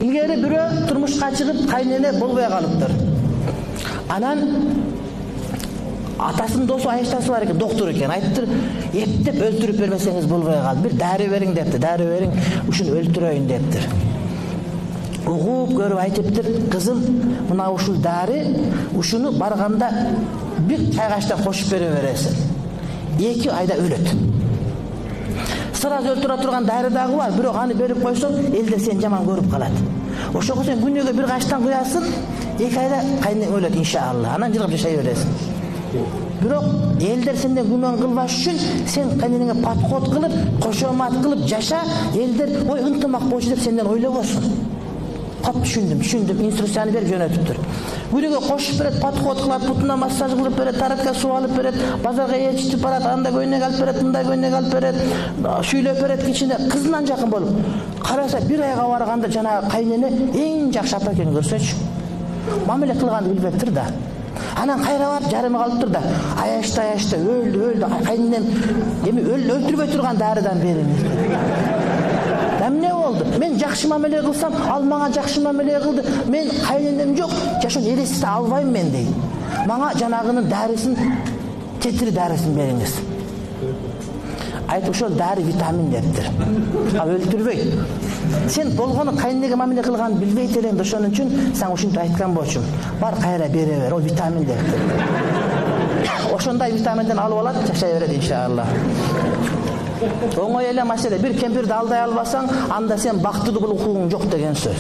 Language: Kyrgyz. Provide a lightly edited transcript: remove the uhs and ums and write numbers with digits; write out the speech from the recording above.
Ilgari bирөө турмушка чыгып кайнене болбой калыптыр. Анан атасынын досу Айыштасы бар экен, доктор экен. Айттыр, эптеп өлтүрүп бермесеңиз болбой калды. Бир дары бериң депти. Дары бериң, ушуну өлтүрөйүн дептир. Угуп көрүп айтыптыр, кызым, мына ушул дары, ушуну барганда бир чайгаштан кошуп бере бересиң. 2 айда өлөт. Сразу өлтүрө турган дары дагы бар, бирок аны берип койсоң, элдер сени жаман көрүп калат. Ошого сен күнүгө бир качтан куясың, 2 айда кайнең өлөт иншалла. Анан жылгып жашай бересиң. Бирок элдер сенден күмөн кылбаш үчүн сен кайнеңе подход кылып, кошомат кылып жаша, элдер ой ынтымак болчу деп сенден ойлобосун. Кап түшүндүм, инструкцияны берип жөнөтүптүр. Күнүгө кошуп берет, подход кылат, бутуна массаж кылып берет, таратка суу алып берет, базарга ээрчитип барат, анда көйнөк алып берет, мындай көйнөк алып берет, сүйлөп берет кичине, кызынан жакын болуп. Караса бир айга барганда жанагы кайнене эң жакшы апа экенин көрсөчү. Мамиле кылганды билбептир да. Анан кайра барып жарымы калыптыр да. Аячта өлдү. Кайненен эми өлтүрбөй турган дарыдан бериңиз. Эмне болду? Мен жакшы мамиле кылсам, ал мага жакшы мамиле кылды. Мен кайненем жок, жашоон элестете албайм мен дейм. Мага жанагынын дарысын, тетир дарысын бериңиз. Айт ошол дары витамин дептир. Ал өлтүрбөйт. Сен болгону кайненеге мамиле кылганын билбейт элең, ошонун үчүн сен ушинтип айткан болчумун. Бар кайра бере бер, ол витамин дептир. Ошондой витаминден алып алат, жашай берет иншалла. Оңой эле маселе. Бир кемпирди алдай албасаң, анда сен бактылуу укугуң жок деген сөз.